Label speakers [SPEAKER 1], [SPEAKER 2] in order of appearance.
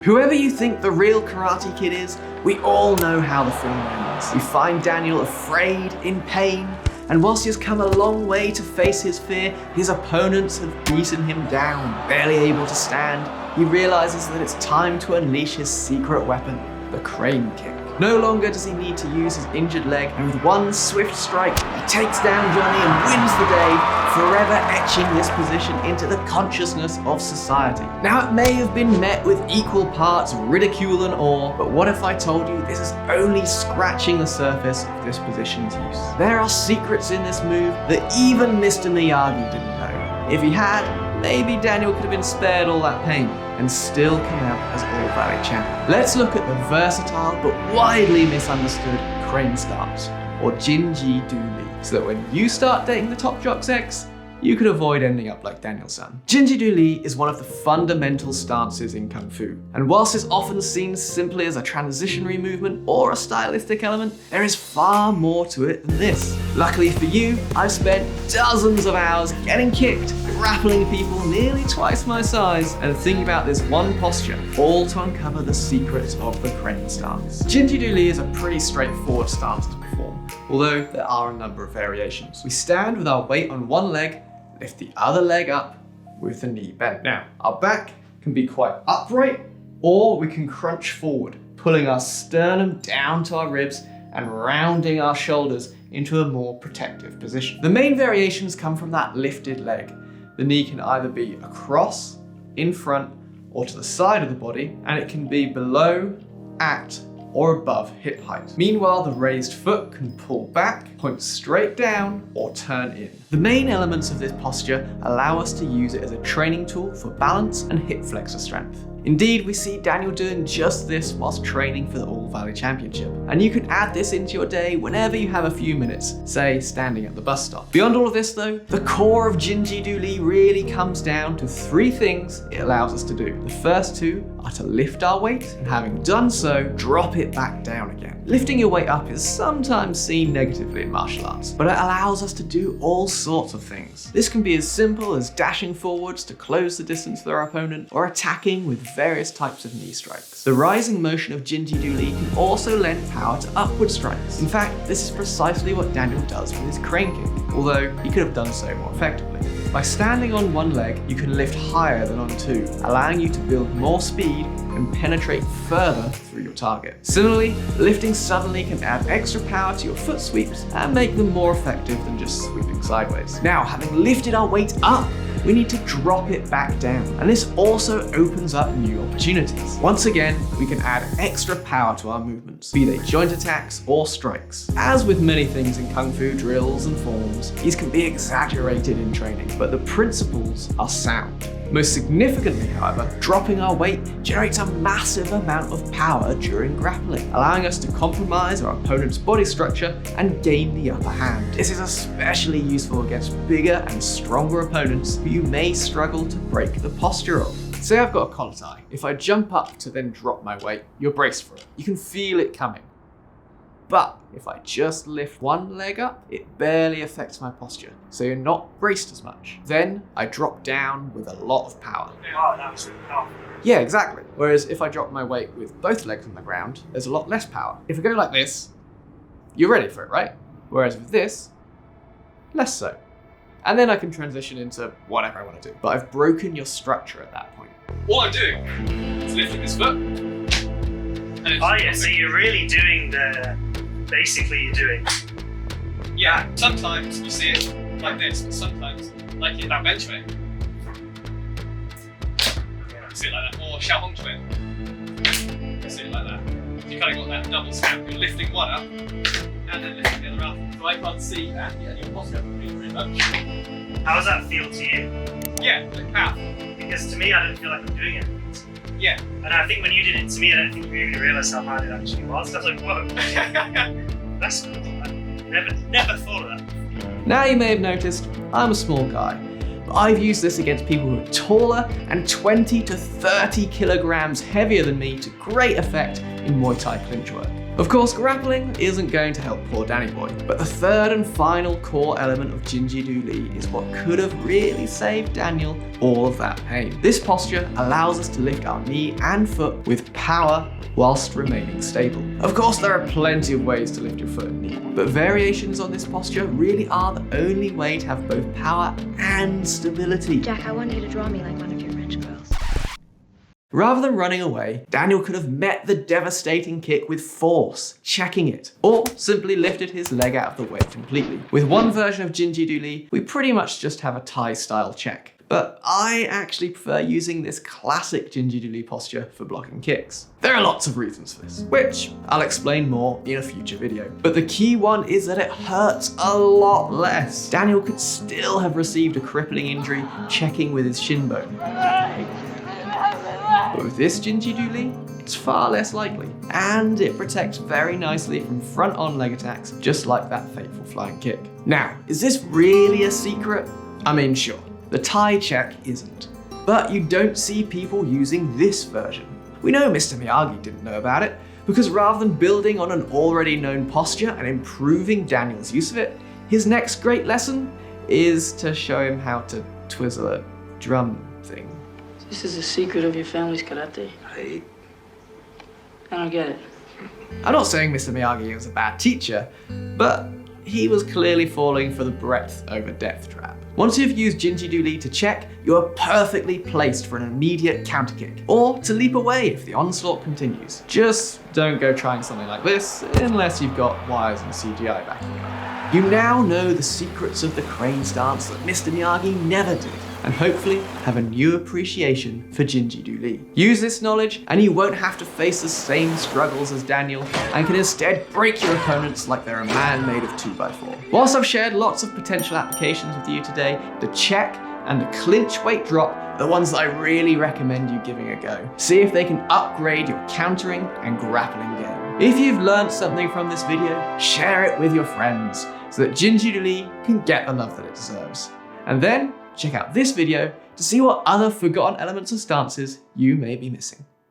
[SPEAKER 1] Whoever you think the real Karate Kid is, we all know how the film ends. We find Daniel afraid, in pain, and whilst he has come a long way to face his fear, his opponents have beaten him down. Barely able to stand, he realizes that it's time to unleash his secret weapon, the crane kick. No longer does he need to use his injured leg, and with one swift strike, he takes down Johnny and wins the day, forever etching this position into the consciousness of society. Now, it may have been met with equal parts ridicule and awe, but what if I told you this is only scratching the surface of this position's use? There are secrets in this move that even Mr Miyagi didn't know. If he had, maybe Daniel could have been spared all that pain and still come out as All Valley champion. Let's look at the versatile but widely misunderstood crane stance, or Jin Ji Du Li, so that when you start dating the Top Jock's ex, you could avoid ending up like Daniel's son. Jin Ji Du Li is one of the fundamental stances in Kung Fu, and whilst it's often seen simply as a transitionary movement or a stylistic element, there is far more to it than this. Luckily for you, I've spent dozens of hours getting kicked, grappling people nearly twice my size, and thinking about this one posture, all to uncover the secrets of the crane stance. Jin Ji Du Li is a pretty straightforward stance to perform, although there are a number of variations. We stand with our weight on one leg, lift the other leg up with the knee bent. Now, our back can be quite upright, or we can crunch forward, pulling our sternum down to our ribs and rounding our shoulders into a more protective position. The main variations come from that lifted leg. The knee can either be across, in front, or to the side of the body, and it can be below, at, or above hip height. Meanwhile, the raised foot can pull back, point straight down, or turn in. The main elements of this posture allow us to use it as a training tool for balance and hip flexor strength. Indeed, we see Daniel doing just this whilst training for the All Valley Championship. And you can add this into your day whenever you have a few minutes, say standing at the bus stop. Beyond all of this though, the core of Jin Ji Du Li really comes down to three things it allows us to do. The first two are to lift our weight, and having done so, drop it back down again. Lifting your weight up is sometimes seen negatively in martial arts, but it allows us to do all sorts of things. This can be as simple as dashing forwards to close the distance with our opponent, or attacking with various types of knee strikes. The rising motion of Jin Ji Du Li can also lend power to upward strikes. In fact, this is precisely what Daniel does with his crane kick, although he could have done so more effectively. By standing on one leg, you can lift higher than on two, allowing you to build more speed and penetrate further through your target. Similarly, lifting suddenly can add extra power to your foot sweeps and make them more effective than just sweeping sideways. Now, having lifted our weight up, we need to drop it back down, and this also opens up new opportunities. Once again, we can add extra power to our movements, be they joint attacks or strikes. As with many things in Kung Fu drills and forms, these can be exaggerated in training, but the principles are sound. Most significantly, however, dropping our weight generates a massive amount of power during grappling, allowing us to compromise our opponent's body structure and gain the upper hand. This is especially useful against bigger and stronger opponents who you may struggle to break the posture of. Say I've got a collar tie. If I jump up to then drop my weight, you're braced for it. You can feel it coming. But if I just lift one leg up, it barely affects my posture, so you're not braced as much. Then I drop down with a lot of power.
[SPEAKER 2] Oh, that was really powerful.
[SPEAKER 1] Yeah, exactly. Whereas if I drop my weight with both legs on the ground, there's a lot less power. If I go like this, you're ready for it, right? Whereas with this, less so. And then I can transition into whatever I want to do. But I've broken your structure at that point. All I'm doing is lifting this foot.
[SPEAKER 2] Oh yeah, so you're really doing basically you're doing.
[SPEAKER 1] Yeah, sometimes you see it like this, but sometimes like it that bench way. You see it like that, or Xiaohong twin. You see it like that. You kind of got that double snap. You're lifting one up and then lifting the other up. So I can't see that. Yeah, your posture pretty much.
[SPEAKER 2] How does that feel to you?
[SPEAKER 1] Yeah, like powerful.
[SPEAKER 2] Because to me, I don't feel like I'm doing it.
[SPEAKER 1] Yeah.
[SPEAKER 2] And I think when you did it to me, I don't think you even realised how hard it actually was. I was like, whoa, that's cool. I never thought of that.
[SPEAKER 1] Now you may have noticed, I'm a small guy, but I've used this against people who are taller and 20 to 30 kilograms heavier than me to great effect in Muay Thai clinch work. Of course, grappling isn't going to help poor Danny Boy, but the third and final core element of Jin Ji Du Li is what could have really saved Daniel all of that pain. This posture allows us to lift our knee and foot with power whilst remaining stable. Of course, there are plenty of ways to lift your foot and knee, but variations on this posture really are the only way to have both power and stability.
[SPEAKER 3] Jack, I want you to draw me like one of your French girls.
[SPEAKER 1] Rather than running away, Daniel could have met the devastating kick with force, checking it, or simply lifted his leg out of the way completely. With one version of Jin Ji Du Li, we pretty much just have a Thai style check. But I actually prefer using this classic Jin Ji Du Li posture for blocking kicks. There are lots of reasons for this, which I'll explain more in a future video. But the key one is that it hurts a lot less. Daniel could still have received a crippling injury checking with his shin bone. But with this Jin Ji Du Li, it's far less likely, and it protects very nicely from front-on leg attacks, just like that fateful flying kick. Now, is this really a secret? I mean, sure, the Thai check isn't, but you don't see people using this version. We know Mr Miyagi didn't know about it, because rather than building on an already known posture and improving Daniel's use of it, his next great lesson is to show him how to twizzle a drum thing.
[SPEAKER 4] This is a secret of your family's karate. I don't get it.
[SPEAKER 1] I'm not saying Mr Miyagi was a bad teacher, but he was clearly falling for the breadth over depth trap. Once you've used Jin Ji Du Li to check, you are perfectly placed for an immediate counter kick, or to leap away if the onslaught continues. Just don't go trying something like this unless you've got wires and CGI backing you up. You now know the secrets of the crane stance that Mr Miyagi never did, and hopefully have a new appreciation for Jin Ji Du Li. Use this knowledge and you won't have to face the same struggles as Daniel, and can instead break your opponents like they're a man made of 2x4. Whilst I've shared lots of potential applications with you today, the check and the clinch weight drop are the ones that I really recommend you giving a go. See if they can upgrade your countering and grappling game. If you've learned something from this video, share it with your friends so that Jin Ji Du Li can get the love that it deserves. And then check out this video to see what other forgotten elements of stances you may be missing.